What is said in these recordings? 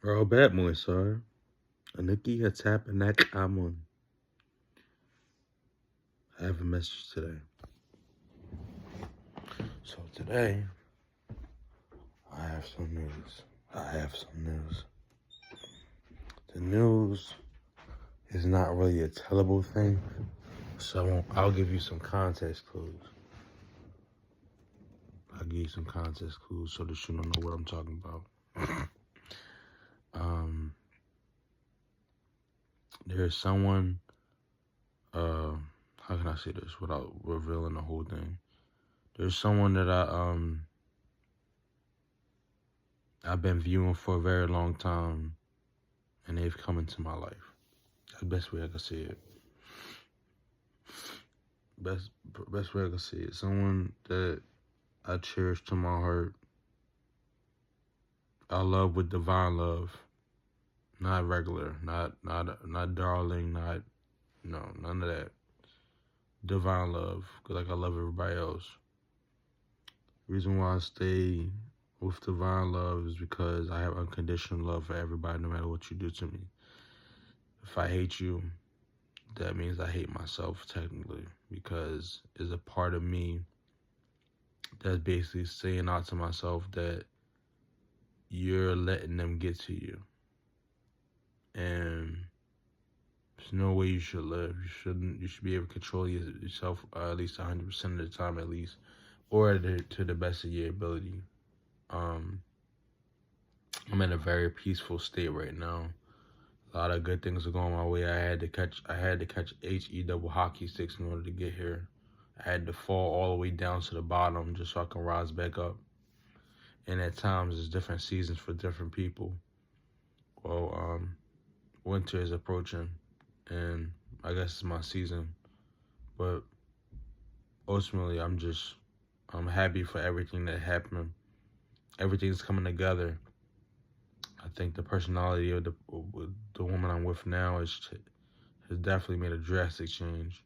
ارابط محسار Anuki Hatap Anak Amun. I have a message today. So today I have some news. The news is not really a tellable thing, so I'll give you some context clues. So that you don't know what I'm talking about. There's someone, how can I say this without revealing the whole thing? There's someone that I've been viewing for a very long time, and they've come into my life. That's the best way I can see it. Best way I can see it. Someone that I cherish to my heart. I love with divine love, not regular, not darling, none of that. Divine love, like I love everybody else. Reason why I stay with divine love is because I have unconditional love for everybody, no matter what you do to me. If I hate you, that means I hate myself technically, because it's a part of me that's basically saying out to myself that you're letting them get to you. And there's no way you should live. You should be able to control yourself at least 100% of the time, at least, or to the best of your ability. I'm in a very peaceful state right now. A lot of good things are going my way. I had to catch HE double hockey sticks in order to get here. I had to fall all the way down to the bottom just so I can rise back up. And at times, there's different seasons for different people. Well, winter is approaching, and I guess it's my season. But ultimately, I'm happy for everything that happened. Everything's coming together. I think the personality of the woman I'm with now has definitely made a drastic change.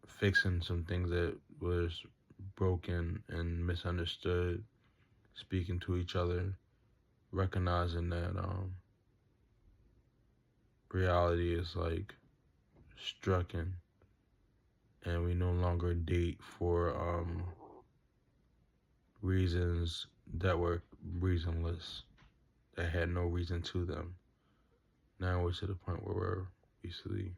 Fixing some things that was broken and misunderstood, speaking to each other, recognizing that reality is like stricken, and we no longer date for reasons that were reasonless, that had no reason to them. Now we're to the point where we're basically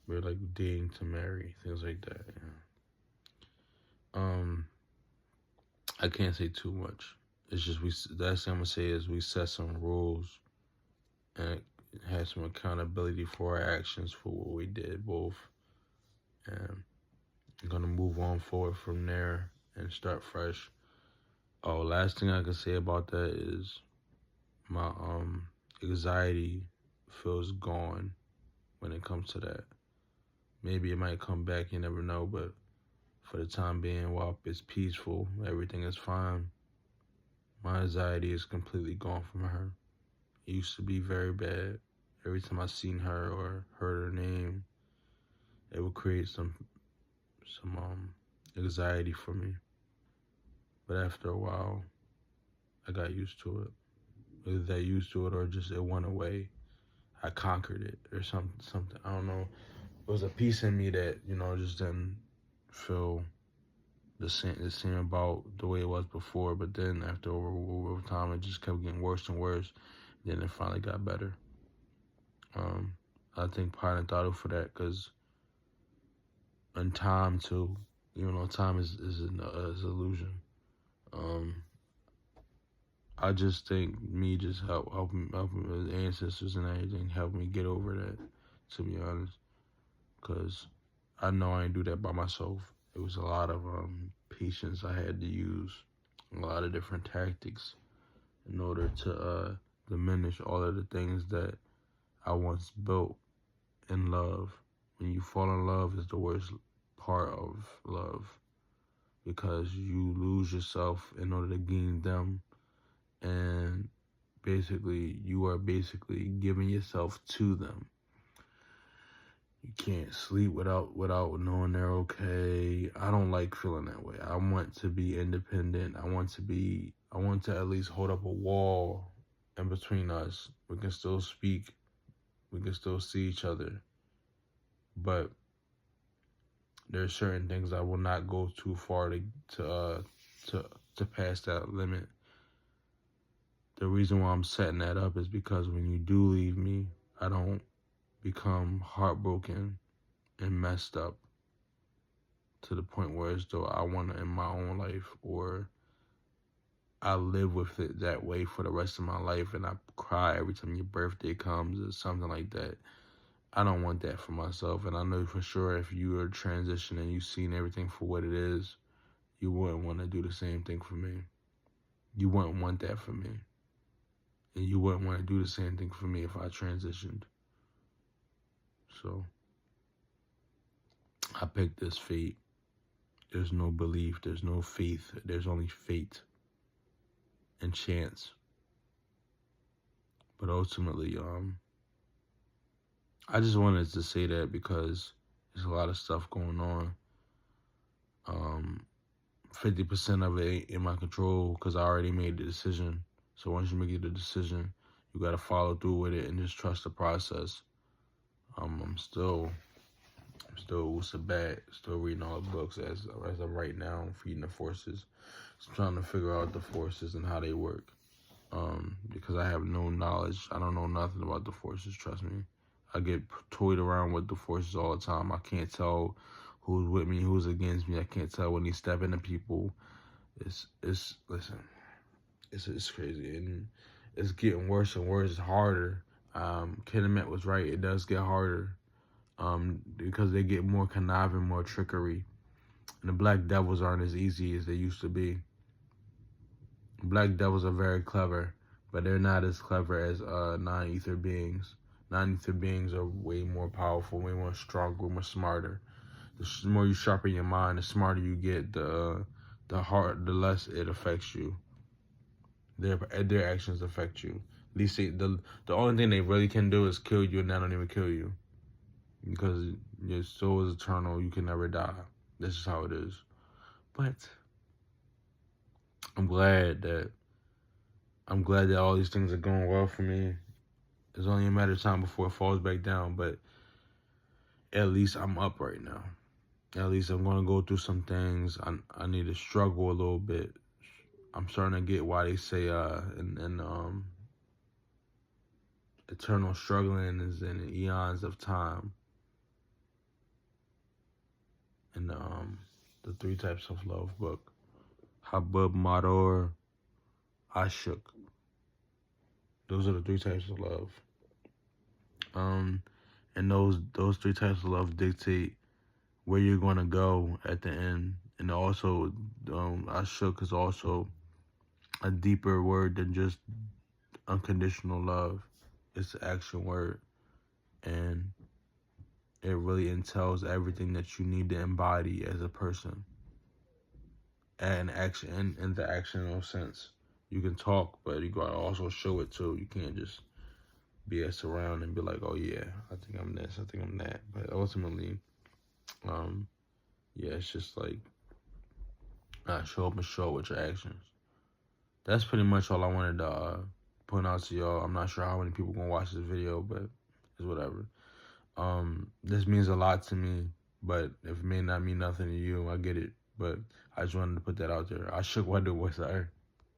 we're like dating to marry, things like that. Yeah. I can't say too much. It's just the last thing I'm gonna say is we set some rules and had some accountability for our actions for what we did both, and I'm gonna move on forward from there and start fresh. Oh, last thing I can say about that is my anxiety feels gone when it comes to that. Maybe it might come back, you never know, but for the time being, while it's peaceful, everything is fine, my anxiety is completely gone from her. It used to be very bad. Every time I seen her or heard her name, it would create some anxiety for me. But after a while, I got used to it. Either that used to it or just it went away. I conquered it or something. I don't know. It was a piece in me that, just didn't feel the same about the way it was before. But then after over time, it just kept getting worse and worse. Then it finally got better. I think Pine and Thotto for that, because in time too, time is an illusion. I just think me just helping with ancestors and everything helped me get over that, to be honest, because I know I ain't do that by myself. It was a lot of patience I had to use, a lot of different tactics in order to diminish all of the things that I once built in love. When you fall in love is the worst part of love, because you lose yourself in order to gain them, and basically you are giving yourself to them. You can't sleep without knowing they're okay. I don't like feeling that way. I want to be independent. I want to at least hold up a wall in between us. We can still speak. We can still see each other. But there's certain things I will not go too far to pass that limit. The reason why I'm setting that up is because when you do leave me, I don't become heartbroken and messed up to the point where as though I want to end my own life, or I live with it that way for the rest of my life and I cry every time your birthday comes or something like that. I don't want that for myself. And I know for sure if you are transitioning, you've seen everything for what it is, you wouldn't want to do the same thing for me. You wouldn't want that for me. And you wouldn't want to do the same thing for me if I transitioned. So I picked this fate. There's no belief, there's no faith, there's only fate and chance. But ultimately, I just wanted to say that because there's a lot of stuff going on. 50% of it ain't in my control because I already made the decision. So once you make the decision, you got to follow through with it and just trust the process. I'm still Wusabat, still reading all the books as of right now, feeding the forces. Just trying to figure out the forces and how they work. Because I have no knowledge. I don't know nothing about the forces, trust me. I get toyed around with the forces all the time. I can't tell who's with me, who's against me. I can't tell when they step into people. It's crazy. And it's getting worse and worse. It's harder. Kenemet was right. It does get harder. Because they get more conniving, more trickery. And the black devils aren't as easy as they used to be. Black devils are very clever, but they're not as clever as non-ether beings. Non-ether beings are way more powerful, way more stronger, way more smarter. The more you sharpen your mind, the smarter you get, the less it affects you. Their actions affect you. At least the only thing they really can do is kill you, and they don't even kill you. Because your soul is eternal, you can never die. This is how it is. But I'm glad that all these things are going well for me. It's only a matter of time before it falls back down, but at least I'm up right now. At least I'm going to go through some things. I need to struggle a little bit. I'm starting to get why they say eternal struggling is in eons of time. And the 3 Types of Love book. Habub Mador, Ashuk. Those are the 3 types of love. And those 3 types of love dictate where you're going to go at the end. And also, Ashuk is also a deeper word than just unconditional love. It's an action word. And it really entails everything that you need to embody as a person. And action, in the actional sense. You can talk, but you gotta also show it too. You can't just BS around and be like, oh yeah, I think I'm this, I think I'm that. But ultimately, yeah, it's just like, show up and show with your actions. That's pretty much all I wanted to point out to y'all. I'm not sure how many people gonna watch this video, but it's whatever. This means a lot to me, but it may not mean nothing to you. I get it, but I just wanted to put that out there. I shook what it was, sorry.